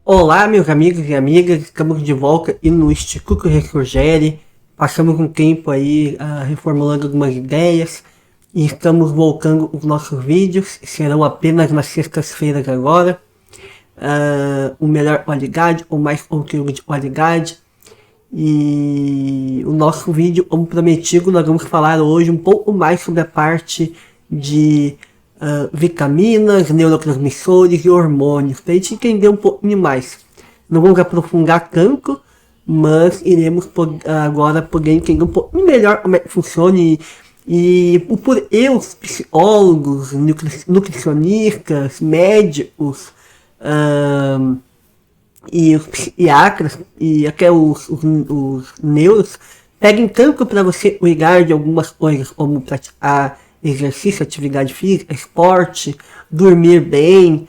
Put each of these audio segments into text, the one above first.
Olá, meus amigos e amigas, estamos de volta e no Instituto Resurgere. Passamos um tempo aí reformulando algumas ideias e estamos voltando os nossos vídeos, serão apenas nas sextas-feiras agora. O melhor qualidade ou mais conteúdo de qualidade. E o nosso vídeo, como prometido, nós vamos falar hoje um pouco mais sobre a parte de vitaminas, neurotransmissores e hormônios, para a gente entender um pouquinho mais. Não vamos aprofundar tanto, mas iremos agora poder entender um pouquinho melhor como é que funciona e por os psicólogos, nutricionistas, médicos e os psiquiatras e até os neuros pedem tanto para você cuidar de algumas coisas como praticar exercício, atividade física, esporte, dormir bem,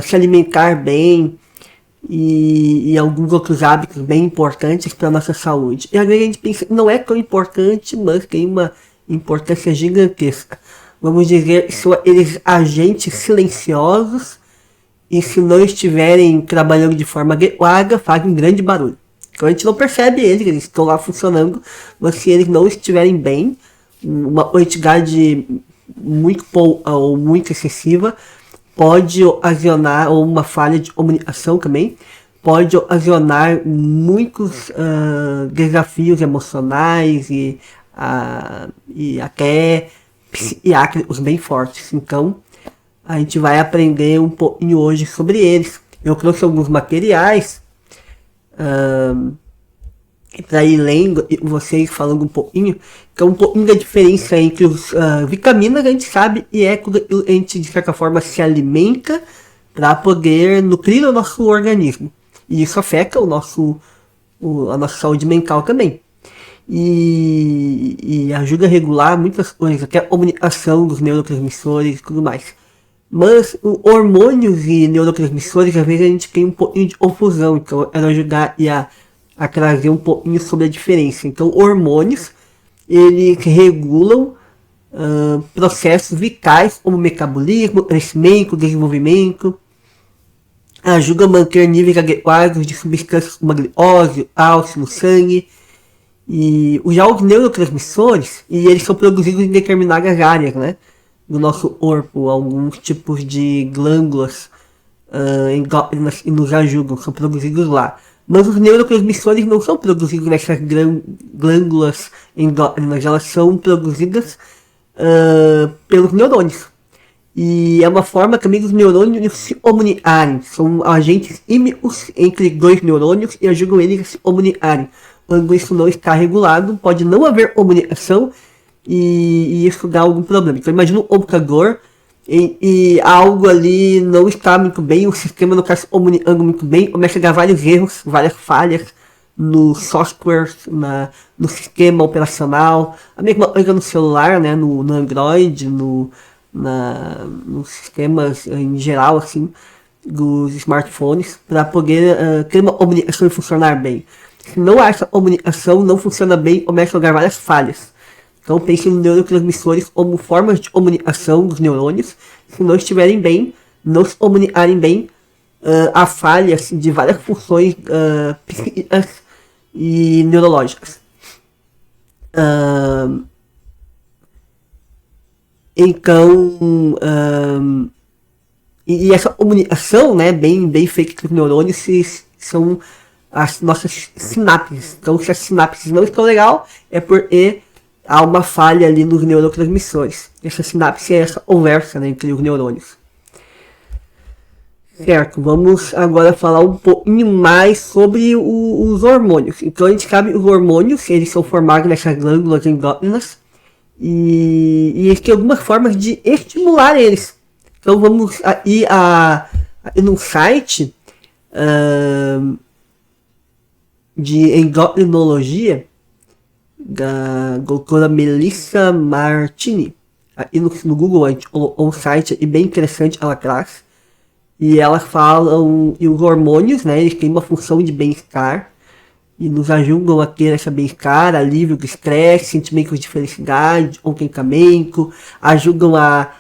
se alimentar bem e alguns outros hábitos bem importantes para a nossa saúde. E às vezes a gente pensa que não é tão importante, mas tem uma importância gigantesca. Vamos dizer, são aqueles agentes silenciosos e se não estiverem trabalhando de forma adequada, fazem um grande barulho. Então a gente não percebe eles estão lá funcionando, mas se eles não estiverem bem, uma quantidade muito pouca ou muito excessiva pode ocasionar, ou uma falha de comunicação também, pode ocasionar muitos desafios emocionais e até psiquiátricos bem fortes. Então a gente vai aprender um pouquinho hoje sobre eles. Eu trouxe alguns materiais para ir lendo e vocês falando um pouquinho, que é um pouquinho da diferença entre os vitaminas, a gente sabe, e é quando a gente de certa forma se alimenta para poder nutrir o nosso organismo. E isso afeta a nossa saúde mental também. E ajuda a regular muitas coisas, até a comunicação dos neurotransmissores e tudo mais. Mas hormônios e neurotransmissores, às vezes a gente tem um pouquinho de confusão, então eu quero ajudar a trazer um pouquinho sobre a diferença. Então, hormônios, eles regulam processos vitais como metabolismo, crescimento, desenvolvimento, ajudam a manter níveis adequados de substâncias como a glicose, álcool no sangue. E já os neurotransmissores, e eles são produzidos em determinadas áreas, né, do nosso corpo, alguns tipos de glândulas endócrinas que nos ajudam, são produzidos lá. Mas os neurotransmissores não são produzidos nessas glândulas endócrinas, elas são produzidas pelos neurônios. E é uma forma também dos neurônios se comunicarem. São agentes químicos entre dois neurônios e ajudam eles a se comunicarem. Quando isso não está regulado, pode não haver comunicação e isso dá algum problema. Então imagina um computador e algo ali não está muito bem, o sistema não está se comunicando muito bem, começa a dar vários erros, várias falhas no software, no sistema operacional, a mesma coisa no celular, né, no Android, nos sistemas em geral, assim, dos smartphones, para poder ter uma comunicação e funcionar bem. Se não há essa comunicação, não funciona bem, começa a dar várias falhas. Então pense nos neurotransmissores como formas de comunicação dos neurônios. Se não estiverem bem, não se comunicarem bem, há falhas de várias funções psíquicas e neurológicas. Então, e essa comunicação, né, bem feita com os neurônios são as nossas sinapses. Então se as sinapses não estão legal, é porque há uma falha ali nos neurotransmissores. Essa sinapse é essa conversa, né, entre os neurônios. Certo, vamos agora falar um pouquinho mais sobre os hormônios. Então a gente sabe que os hormônios, eles são formados nessas glândulas endócrinas e eles têm algumas formas de estimular eles. Então vamos aí no site de endocrinologia da doutora Melissa Martini. Aí no Google a gente colocou um site bem interessante, ela traz. E ela fala, e os hormônios, né, eles têm uma função de bem-estar e nos ajudam a ter esse bem-estar, alívio do estresse, sentimentos de felicidade, contentamento, ajudam a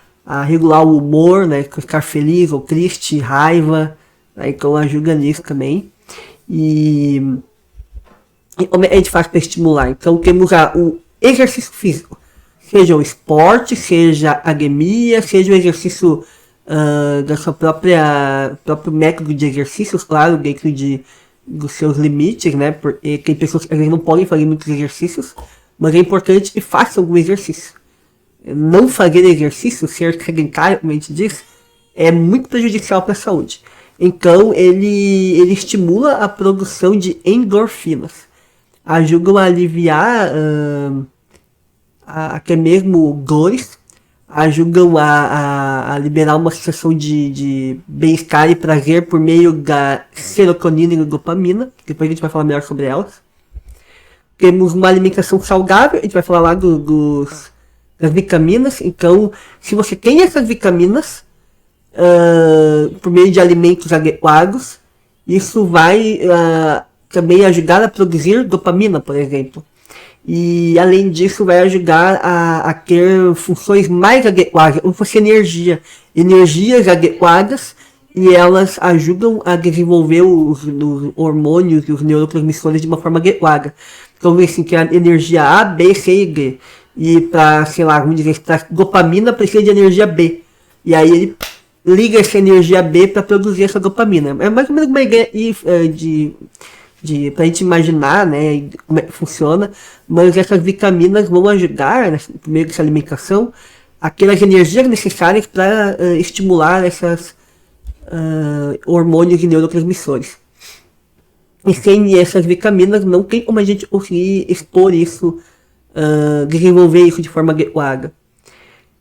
regular o humor, né, ficar feliz ou triste, raiva, Né? Então ajuda nisso também. E como a gente faz para estimular? Então temos o exercício físico, seja o esporte, seja a academia, seja o exercício da sua próprio método de exercícios, claro, dentro dos seus limites, né? Porque tem pessoas que às vezes não podem fazer muitos exercícios, mas é importante que façam algum exercício. Não fazer exercício, ser sedentário, como a gente diz, é muito prejudicial para a saúde. Então ele estimula a produção de endorfinas, ajudam a aliviar até mesmo dores, ajudam a liberar uma sensação de bem-estar e prazer por meio da serotonina e da dopamina. Depois a gente vai falar melhor sobre elas. Temos uma alimentação saudável, a gente vai falar lá das vitaminas. Então, se você tem essas vitaminas por meio de alimentos adequados, isso vai também ajudar a produzir dopamina, por exemplo. E além disso vai ajudar a ter funções mais adequadas, como fosse energias adequadas, e elas ajudam a desenvolver os hormônios e os neurotransmissores de uma forma adequada. Então assim, que a energia A, B, C e D. E para, sei lá, vamos dizer, para dopamina precisa de energia B. E aí ele liga essa energia B para produzir essa dopamina. É mais ou menos uma ideia pra gente imaginar, né, como é que funciona, mas essas vitaminas vão ajudar, né, por meio dessa alimentação, aquelas energias necessárias para estimular esses hormônios e neurotransmissores. E sem essas vitaminas não tem como a gente conseguir expor isso, desenvolver isso de forma adequada.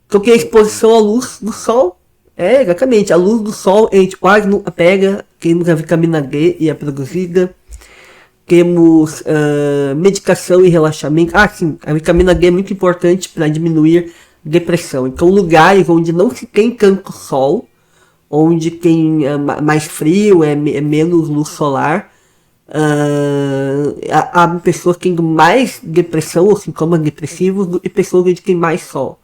Então que a exposição à luz do sol, exatamente, a luz do sol a gente quase não pega, temos a vitamina D e é produzida. Temos medicação e relaxamento. Sim, a vitamina D é muito importante para diminuir depressão. Então, lugares onde não se tem tanto sol, onde tem mais frio, é menos luz solar, há pessoas tendo mais depressão ou sintomas depressivos do que pessoas onde tem mais sol.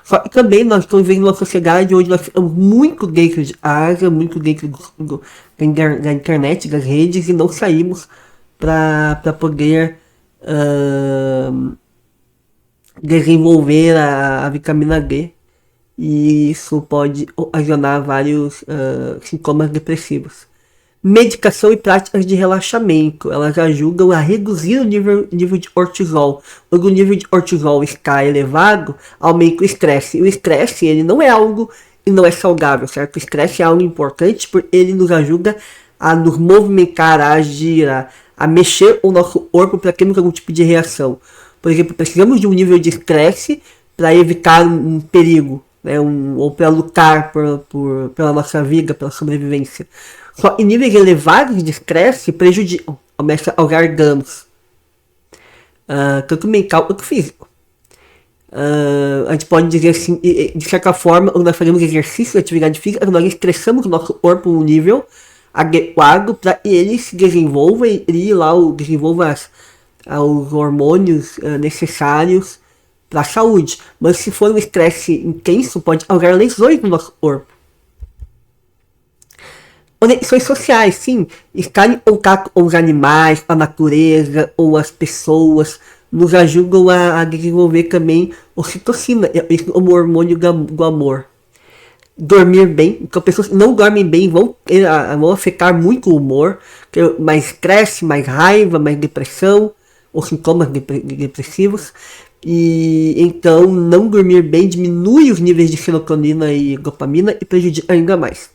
Só que também nós estamos vivendo uma sociedade onde nós estamos muito dentro de casa, muito dentro da internet, das redes, e não saímos para poder desenvolver a vitamina D, e isso pode ocasionar vários sintomas depressivos. Medicação e práticas de relaxamento, elas ajudam a reduzir o nível de cortisol. Quando o nível de cortisol está elevado, aumenta o estresse. E o estresse, ele não é algo e não é saudável, certo? O estresse é algo importante porque ele nos ajuda a nos movimentar, a agir, a mexer o nosso corpo para termos algum tipo de reação. Por exemplo, precisamos de um nível de estresse para evitar um perigo, né, ou para lutar pela nossa vida, pela sobrevivência. Só que níveis elevados de estresse prejudicam, começam a causar danos, tanto mental quanto físico. A gente pode dizer assim, de certa forma, quando nós fazemos exercício, atividade física, nós estressamos o nosso corpo num nível adequado para ele se desenvolva e desenvolva os hormônios necessários para a saúde. Mas se for um estresse intenso, pode causar lesões no nosso corpo. Conexões sociais, sim. Estar em contato com os animais, com a natureza, ou as pessoas, nos ajudam a desenvolver também ocitocina, como hormônio do amor. Dormir bem, então pessoas que não dormem bem vão afetar muito o humor, mais estresse, mais raiva, mais depressão, ou sintomas depressivos. E então não dormir bem diminui os níveis de serotonina e dopamina e prejudica ainda mais.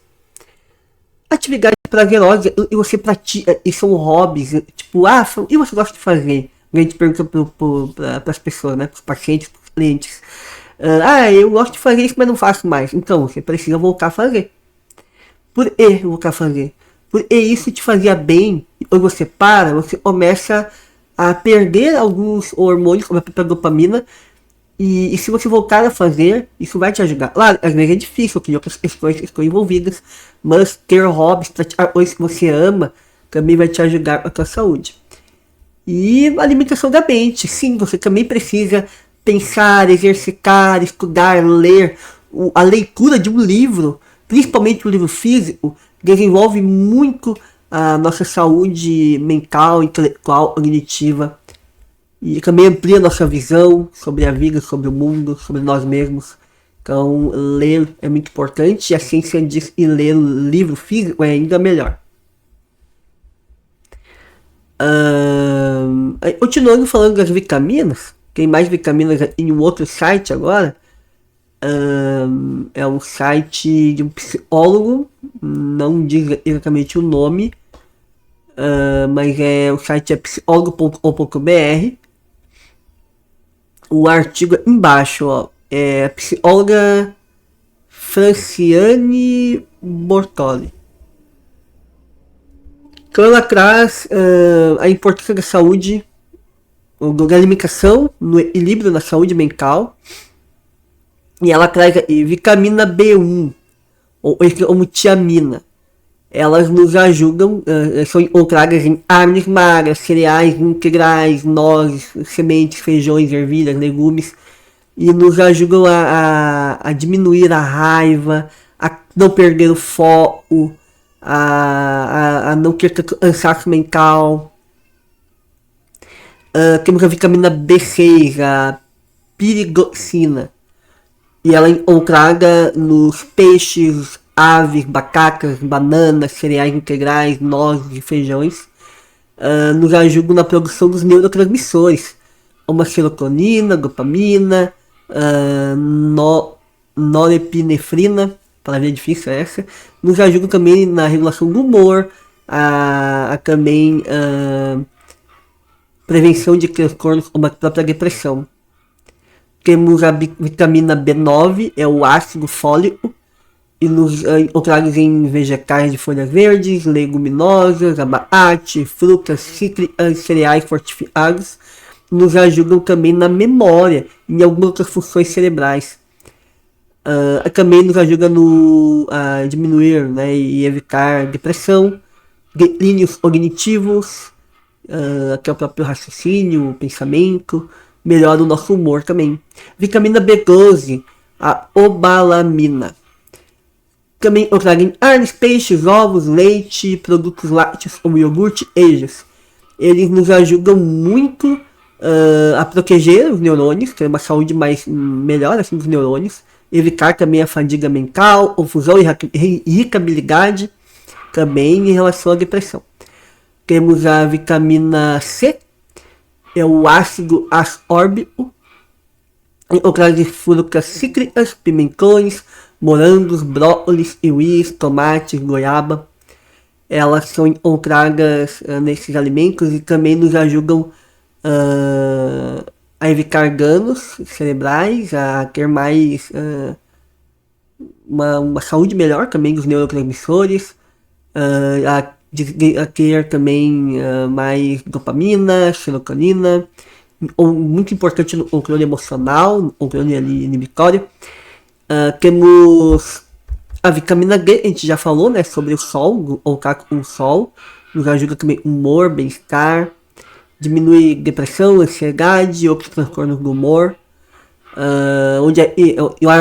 Atividade prazerosa, e você pratica, e são hobbies, tipo, e você gosta de fazer? A gente pergunta para as pessoas, né, para os pacientes, para os clientes. Eu gosto de fazer isso, mas não faço mais. Então, você precisa voltar a fazer. Por que voltar a fazer? Porque isso te fazia bem, e quando você para, você começa a perder alguns hormônios, como a própria dopamina, e se você voltar a fazer, isso vai te ajudar. Claro, às vezes é difícil, tem outras questões que estão envolvidas, mas ter hobbies, praticar coisas que você ama, também vai te ajudar com a tua saúde. E a alimentação da mente, sim, você também precisa pensar, exercitar, estudar, ler. A leitura de um livro principalmente o livro físico, desenvolve muito a nossa saúde mental, intelectual, cognitiva. E também amplia nossa visão sobre a vida, sobre o mundo, sobre nós mesmos. Então, ler é muito importante, e a ciência diz que ler o livro físico é ainda melhor. Continuando falando das vitaminas, tem mais vitaminas em um outro site agora. É um site de um psicólogo, não diz exatamente o nome, mas o site é psicólogo.com.br. O artigo embaixo, ó, é a psicóloga Franciane Bortoli. Então ela traz a importância da saúde, da alimentação, no equilíbrio da saúde mental. E ela traz vitamina B1, ou tiamina. Elas nos ajudam, são encontradas em carnes magras, cereais integrais, nozes, sementes, feijões, ervilhas, legumes. E nos ajudam a diminuir a raiva, a não perder o foco, a não ter tanto cansaço mental. Temos a vitamina B6, a piridoxina. E ela é encontrada nos peixes, aves, batatas, bananas, cereais integrais, nozes e feijões. Nos ajudam na produção dos neurotransmissores, como a serotonina, dopamina, norepinefrina, palavra difícil essa. Nos ajudam também na regulação do humor, também prevenção de transtornos como a própria depressão. Temos a vitamina B9, é o ácido fólico, e nos encontrados em vegetais de folhas verdes, leguminosas, abacate, frutas cítricas, cereais fortificados. Nos ajudam também na memória e em algumas outras funções cerebrais. Também nos ajuda a diminuir, né, e evitar depressão, declínios cognitivos, que é o próprio raciocínio, o pensamento. Melhora o nosso humor também. Vitamina B12, a obalamina. Também encontrada em carnes, peixes, ovos, leite, produtos lácteos como iogurte, queijos. Eles nos ajudam muito a proteger os neurônios, ter uma saúde melhor assim, dos neurônios. Evitar também a fadiga mental, confusão e irritabilidade também em relação à depressão. Temos a vitamina C, é o ácido ascórbico, encontrado em frutas cítricas, pimentões, morangos, brócolis, kiwis, tomates, goiaba. Elas são encontradas nesses alimentos e também nos ajudam a evitar danos cerebrais, a ter mais uma saúde melhor também dos neurotransmissores, a ter também mais dopamina, serotonina, muito importante no controle emocional, no controle inibitório. Temos a vitamina D, a gente já falou, né, sobre o sol, o contato com o sol, nos ajuda também humor, bem-estar, diminui depressão, ansiedade e outros transtornos do humor.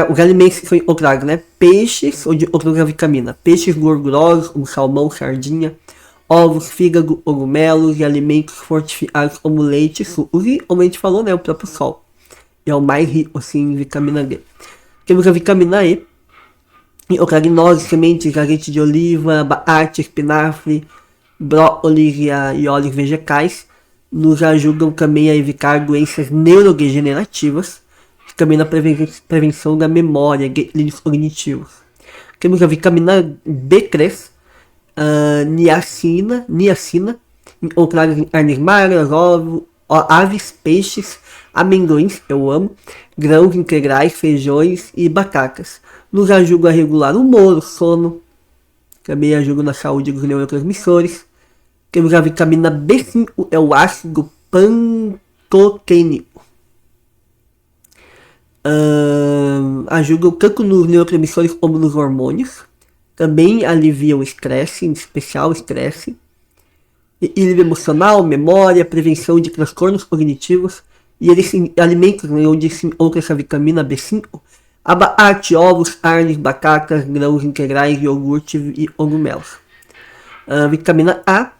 Os alimentos são encontrados, né? Peixes, onde encontramos a vitamina. Peixes gordurosos, como salmão, sardinha, ovos, fígado, cogumelos e alimentos fortificados como leite, sucos e, como a gente falou, né? O próprio sol. E é o mais rico, assim, em vitamina D. Temos a vitamina E, encontrada em nozes, sementes, azeite de oliva, abacate, espinafre, brócolis e óleos vegetais. Nos ajudam também a evitar doenças neurodegenerativas, também na prevenção da memória, declínios cognitivos. Temos a vitamina B3, niacina, encontrada em carnes magras, ovos, aves, peixes, amendoins, eu amo, grãos integrais, feijões e batatas. Nos ajuda a regular o humor, o sono, também ajuda na saúde dos neurotransmissores. Temos a vitamina B5, é o ácido pantotênico. Ajuda tanto nos neurotransmissores como nos hormônios. Também alivia o estresse, em especial o estresse. Equilíbrio emocional, memória, prevenção de transtornos cognitivos. E eles alimentos, né, onde se encontra essa vitamina B5 abacate, ovos, carnes, batatas, grãos integrais, iogurte e cogumelos. Vitamina A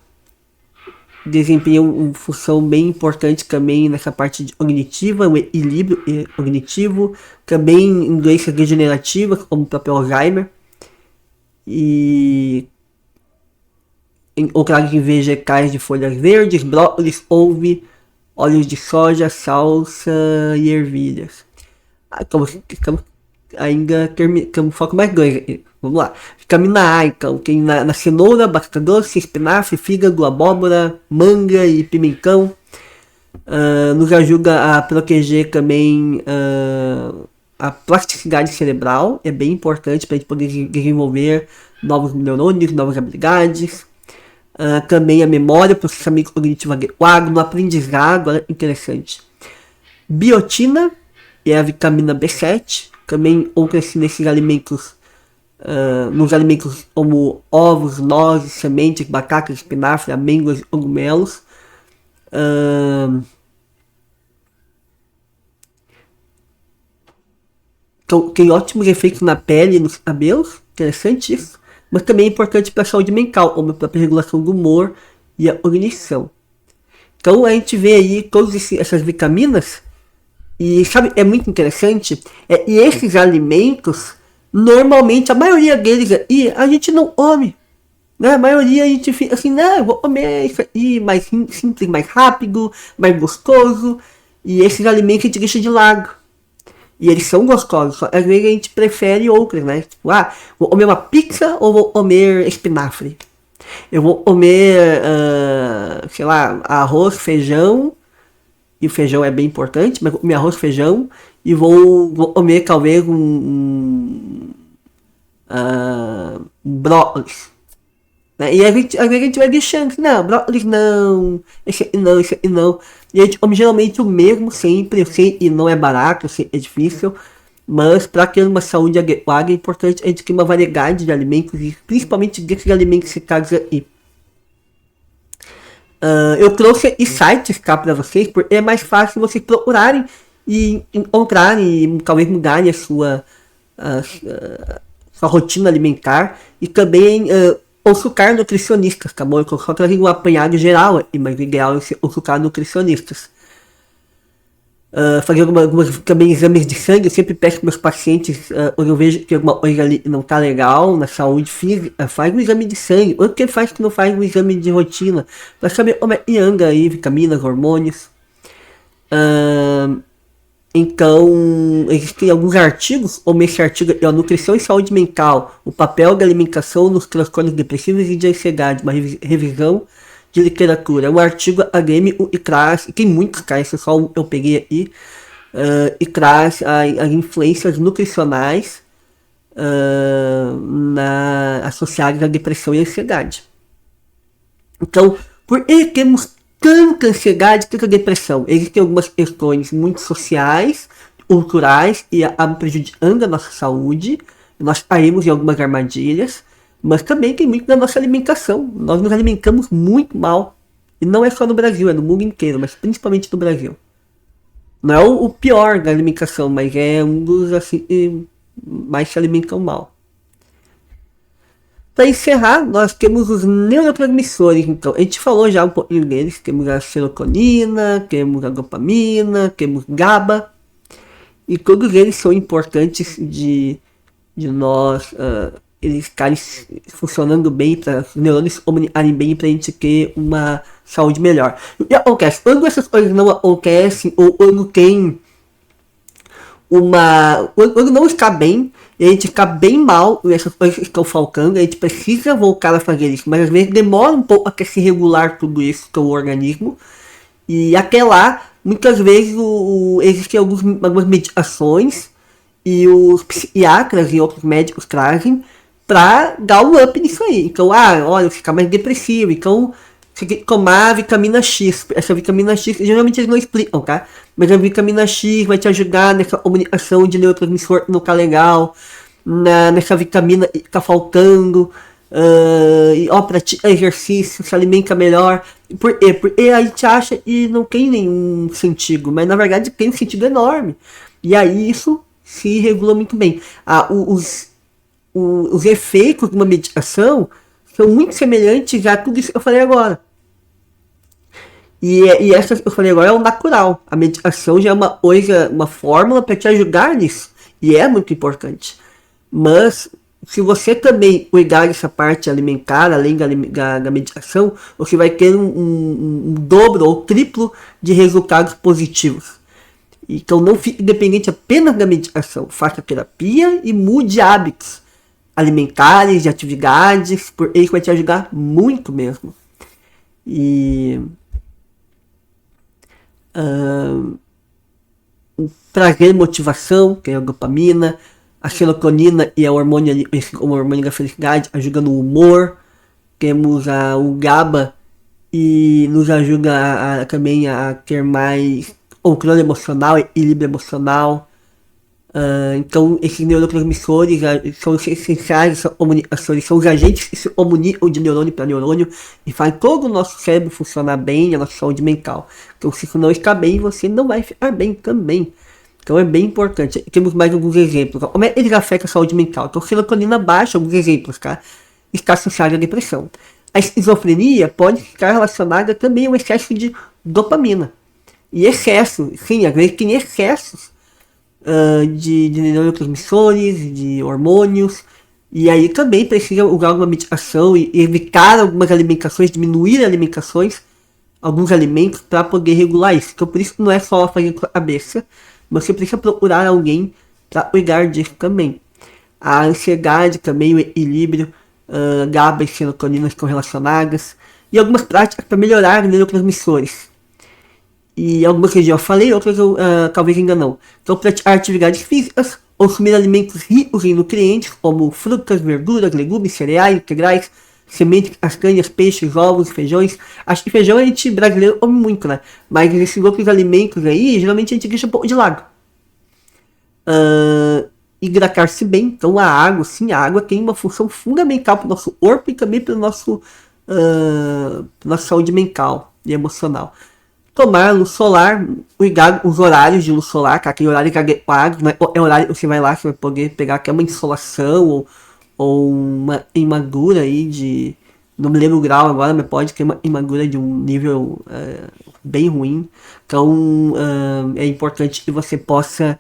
desempenha uma função bem importante também nessa parte cognitiva, um equilíbrio cognitivo, também em doenças degenerativas, como o próprio Alzheimer, e em outras vegetais de folhas verdes, brócolis, couve, óleos de soja, salsa e ervilhas. Estamos ainda terminamos foco mais dois aqui. Vamos lá. Vitamina A, então, tem na cenoura, batata doce, espinafre, fígado, abóbora, manga e pimentão. Nos ajuda a proteger também a plasticidade cerebral. É bem importante para a gente poder desenvolver novos neurônios, novas habilidades. Também a memória, processamento cognitivo adequado, no aprendizado, olha interessante. Biotina é a vitamina B7, também outra-se nesses alimentos, nos alimentos como ovos, nozes, sementes, batatas, espinafre, amêndoas e cogumelos. Então, tem ótimos efeitos na pele e nos cabelos, interessante isso, mas também é importante para a saúde mental, como para a regulação do humor e a cognição. Então a gente vê aí todas essas vitaminas, e sabe, é muito interessante, e esses alimentos, normalmente, a maioria deles aí, a gente não come. Né? A maioria a gente fica assim, não, eu vou comer isso aí mais simples, mais rápido, mais gostoso, e esses alimentos a gente deixa de lado. E eles são gostosos, só às vezes a gente prefere outros, né? Tipo, vou comer uma pizza ou vou comer espinafre? Eu vou comer, sei lá, arroz, feijão, e o feijão é bem importante, mas vou comer arroz, feijão, e vou comer talvez um brócolis. Né? E às vezes a gente vai deixando, não, brócolis não, esse aqui não, esse aqui não. E a gente come geralmente o mesmo sempre, eu sei que não é barato, eu sei que é difícil, mas para ter uma saúde adequada é importante a gente ter uma variedade de alimentos, e principalmente desses alimentos citados aí. Eu trouxe sites cá para vocês, porque é mais fácil vocês procurarem e encontrarem e talvez mudarem a sua rotina alimentar, e também consultar nutricionistas, tá bom? Eu só trago um apanhado geral, mas o ideal é você consultar nutricionistas. Fazer algumas também exames de sangue. Eu sempre peço para meus pacientes, quando eu vejo que alguma coisa ali não tá legal na saúde física, faz um exame de sangue. Ou que faz que não faz um exame de rotina, para saber como é que anda aí, vitaminas, hormônios. Então, existem alguns artigos, como esse artigo aqui, Nutrição e Saúde Mental, o papel da alimentação nos transtornos depressivos e de ansiedade, uma revisão de literatura. É um artigo acadêmico e traz, e tem muitos, cara, esse só eu peguei aqui, e traz as influências nutricionais associadas à depressão e ansiedade. Então, por que temos tanta ansiedade, tanta depressão? Existem algumas questões muito sociais, culturais, e acabam prejudicando a nossa saúde. Nós caímos em algumas armadilhas, mas também tem muito da nossa alimentação. Nós nos alimentamos muito mal. E não é só no Brasil, é no mundo inteiro, mas principalmente no Brasil. Não é o pior da alimentação, mas é um dos assim que mais se alimentam mal. Para encerrar, nós temos os neurotransmissores. Então, a gente falou já um pouquinho deles. Temos a serotonina, temos a dopamina, temos GABA. E todos eles são importantes de nós, eles estarem funcionando bem, para os neurônios comunicarem bem, para a gente ter uma saúde melhor. O que acontece? Quando essas coisas não acontecem, ou quando tem quando não está bem, e a gente fica bem mal, e essas coisas estão faltando, a gente precisa voltar a fazer isso, mas às vezes demora um pouco até se regular tudo isso com o organismo, e até lá, muitas vezes existem algumas medicações, e os psiquiatras e outros médicos trazem para dar um up nisso aí. Então, olha, ficar mais depressivo, então você tem que tomar vitamina X. Essa vitamina X, geralmente eles não explicam, tá? Mas a vitamina X vai te ajudar nessa comunicação de neurotransmissor que não tá legal, nessa vitamina que tá faltando, pratica exercício, se alimenta melhor. Por quê? Porque a gente acha e não tem nenhum sentido, mas na verdade tem um sentido enorme. E aí isso se regula muito bem. Os efeitos de uma meditação são muito semelhantes a tudo isso que eu falei agora. E essa que eu falei agora é o natural. A meditação já é uma coisa, uma fórmula para te ajudar nisso. E é muito importante. Mas se você também cuidar dessa parte alimentar, além da meditação, você vai ter um dobro ou triplo de resultados positivos. Então não fique dependente apenas da meditação. Faça terapia e mude hábitos alimentares, de atividades, por isso vai te ajudar muito mesmo. E trazer motivação, que é a dopamina, a serotonina e o hormônio da felicidade, ajuda no humor. Temos o GABA e nos ajuda também a ter mais controle emocional e equilíbrio emocional. Então esses neurotransmissores são essenciais, são comunicações, são os agentes que se comunicam de neurônio para neurônio e fazem todo o nosso cérebro funcionar bem, a nossa saúde mental. Então se isso não está bem, você não vai ficar bem também. Então é bem importante. Temos mais alguns exemplos. Como é que ele afeta a saúde mental? Então serotonina baixa, alguns exemplos, tá? Está associada à depressão. A esquizofrenia pode estar relacionada também ao excesso de dopamina. E excesso, sim, às vezes tem excessos de neurotransmissores, de hormônios, e aí também precisa usar uma meditação e evitar algumas alimentações, diminuir alimentações, alguns alimentos para poder regular isso. Então por isso não é só fazer com a cabeça, você precisa procurar alguém para cuidar disso também. A ansiedade também, o equilíbrio, GABA e serotonina estão relacionadas, e algumas práticas para melhorar os neurotransmissores. E algumas que eu já falei, outras eu talvez ainda não. Então, praticar atividades físicas, consumir alimentos ricos em nutrientes, como frutas, verduras, legumes, cereais, integrais, sementes, castanhas, peixes, ovos, feijões. Acho que feijão a gente brasileiro come muito, né? Mas esses outros alimentos aí, geralmente a gente deixa um pouco de lado. Hidratar-se bem. Então, a água, sim, a água tem uma função fundamental para o nosso corpo e também para nossa saúde mental e emocional. Tomar luz solar, ligar os horários de luz solar, tá? Aquele horário adequado, né? É horário que você vai lá, você vai poder pegar aqui uma insolação ou uma queimadura aí de... Não me lembro o grau agora, mas pode ter uma queimadura de um nível bem ruim. Então é importante que você possa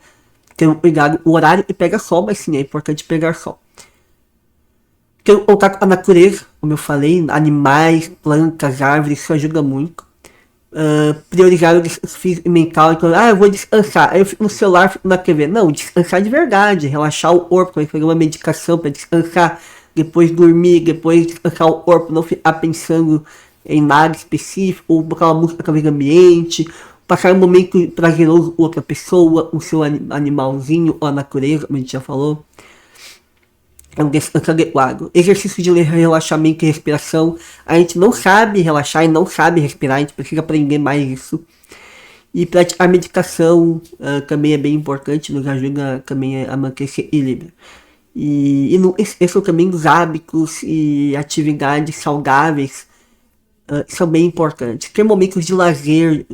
ter um cuidado. O horário que pega sol, mas sim, é importante pegar sol. Ter um contato com a natureza, como eu falei, animais, plantas, árvores, isso ajuda muito. Priorizar o descanso físico e mental. Então, eu vou descansar. Aí eu fico no celular, fico na TV. Não, descansar de verdade. Relaxar o corpo. Fazer uma medicação para descansar. Depois dormir. Depois descansar o corpo. Não ficar pensando em nada específico. Ou botar uma música talvez ambiente. Passar um momento prazeroso com outra pessoa. Com o seu animalzinho ou a natureza, como a gente já falou. É um descanso adequado. Exercício de relaxamento e respiração. A gente não sabe relaxar e não sabe respirar. A gente precisa aprender mais isso. E praticar meditação também é bem importante. Nos ajuda também a manter esse equilíbrio. E não esqueçam também dos hábitos e atividades saudáveis. São bem importantes. Ter momentos de lazer,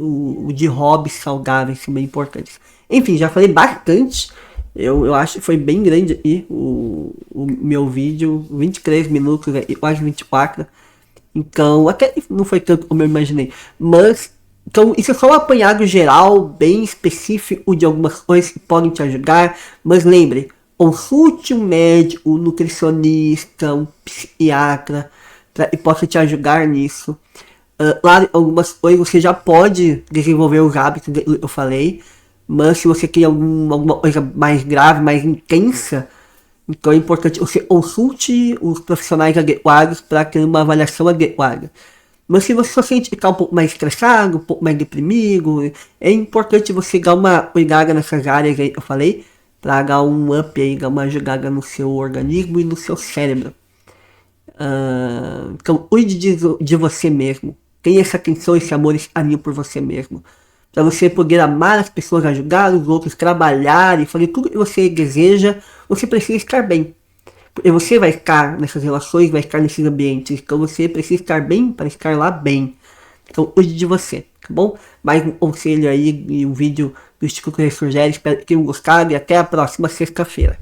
de hobbies saudáveis são bem importantes. Enfim, já falei bastante. Eu acho que foi bem grande aí o meu vídeo, 23 minutos e quase 24. Então, até não foi tanto como eu imaginei. Mas, então, isso é só um apanhado geral, bem específico de algumas coisas que podem te ajudar. Mas lembre, consulte um médico, um nutricionista, um psiquiatra, que possa te ajudar nisso. Claro, algumas coisas você já pode desenvolver os hábitos que eu falei. Mas se você tem alguma coisa mais grave, mais intensa, então é importante você consulte os profissionais adequados para ter uma avaliação adequada. Mas se você só sente ficar um pouco mais estressado, um pouco mais deprimido, é importante você dar uma cuidada nessas áreas aí que eu falei, para dar um up aí, dar uma ajudada no seu organismo e no seu cérebro. Então cuide de você mesmo. Tenha essa atenção, esse amor, esse carinho por você mesmo. Para você poder amar as pessoas, ajudar os outros, trabalhar e fazer tudo o que você deseja, você precisa estar bem. Porque você vai estar nessas relações, vai estar nesses ambientes. Então você precisa estar bem para estar lá bem. Então cuide de você, tá bom? Mais um conselho aí e um vídeo do Instituto Rei Surgere. Espero que tenham gostado e até a próxima sexta-feira.